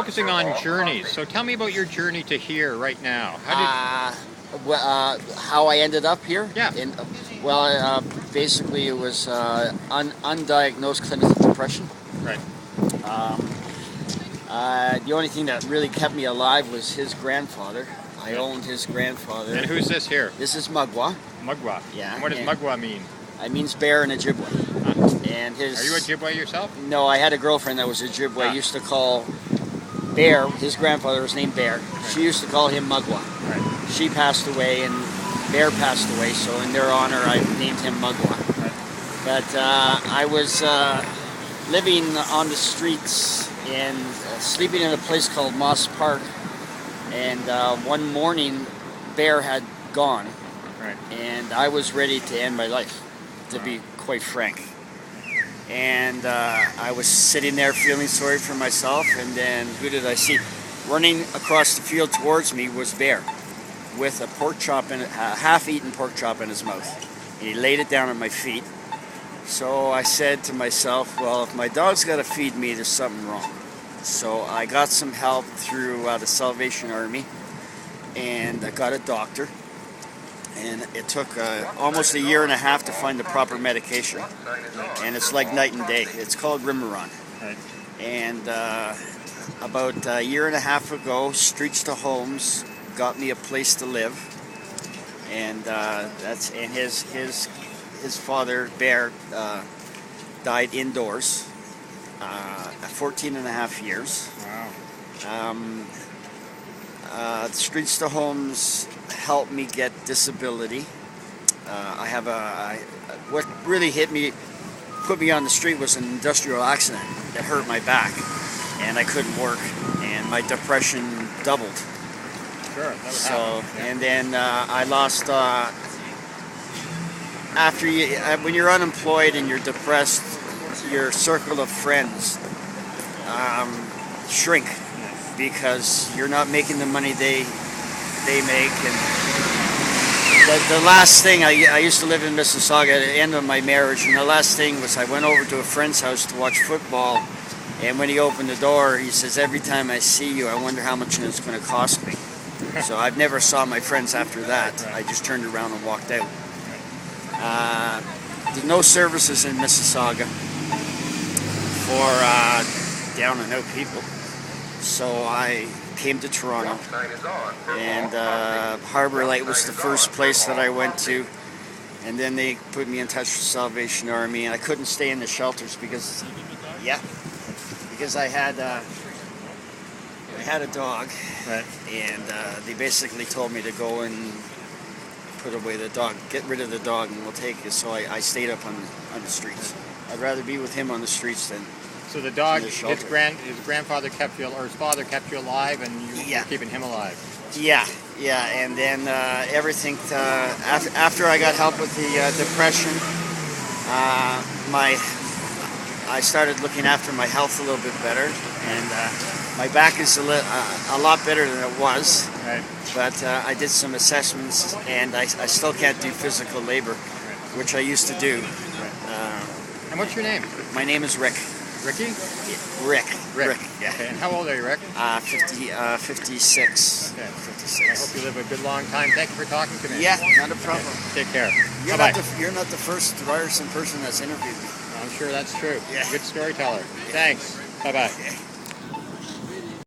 focusing on journeys. So tell me about your journey to here right now. How I ended up here? Yeah. Basically it was undiagnosed clinical depression. Right. The only thing that really kept me alive was his grandfather. I owned his grandfather. And who's this here? This is Mugwa. Mugwa. Yeah. And what does Mugwa mean? It means bear in Ojibwe. And his. Are you Ojibwe yourself? No, I had a girlfriend that was Ojibwe. I used to call Bear. His grandfather was named Bear. Right. She used to call him Mugwa. Right. She passed away, and Bear passed away. So in their honor, I named him Mugwa. Right. But I was living on the streets and sleeping in a place called Moss Park. And one morning, Bear had gone. Right. And I was ready to end my life, to be quite frank. And I was sitting there feeling sorry for myself, and then who did I see? Running across the field towards me was Bear, with a pork chop a half-eaten pork chop in his mouth. And he laid it down at my feet. So I said to myself, well, if my dog's got to feed me, there's something wrong. So I got some help through the Salvation Army, and I got a doctor. And it took almost a year and a half to find the proper medication. And it's like night and day. It's called Remeron. Right. And about a year and a half ago, Streets to Homes got me a place to live. And his father, Bear, died indoors at 14 and a half years. Wow. Streets to Homes helped me get disability. What really put me on the street was an industrial accident that hurt my back, and I couldn't work, and my depression doubled. Sure. That would happen. Yeah. And then I lost. When you're unemployed and you're depressed, your circle of friends shrink, because you're not making the money they make. And the last thing, I used to live in Mississauga at the end of my marriage, and the last thing was I went over to a friend's house to watch football, and when he opened the door, he says, every time I see you, I wonder how much it's going to cost me. So I've never saw my friends after that. I just turned around and walked out. There's no services in Mississauga for down and out people. So I came to Toronto, and Harbour Light was the first place that I went to, and then they put me in touch with Salvation Army, and I couldn't stay in the shelters because I had a dog, Right. and they basically told me to go and put away the dog, get rid of the dog, and we'll take it. So I stayed up on the streets. I'd rather be with him on the streets than. So the dog, In the his shelter. grandfather kept you, or his father kept you alive, and you were keeping him alive. Yeah, and then everything. After I got help with the depression, I started looking after my health a little bit better, and my back is a lot better than it was. Right. But I did some assessments, and I still can't do physical labor, which I used to do. And what's your name? My name is Rick. Ricky? Rick. Yeah. Okay. And how old are you, Rick? 56. Okay. 56. I hope you live a good long time. Thank you for talking to me. Yeah, not a problem. Take care. You're Bye-bye. you're not the first Ryerson person that's interviewed me. I'm sure that's true. Yeah. Good storyteller. Thanks. Bye-bye. Okay.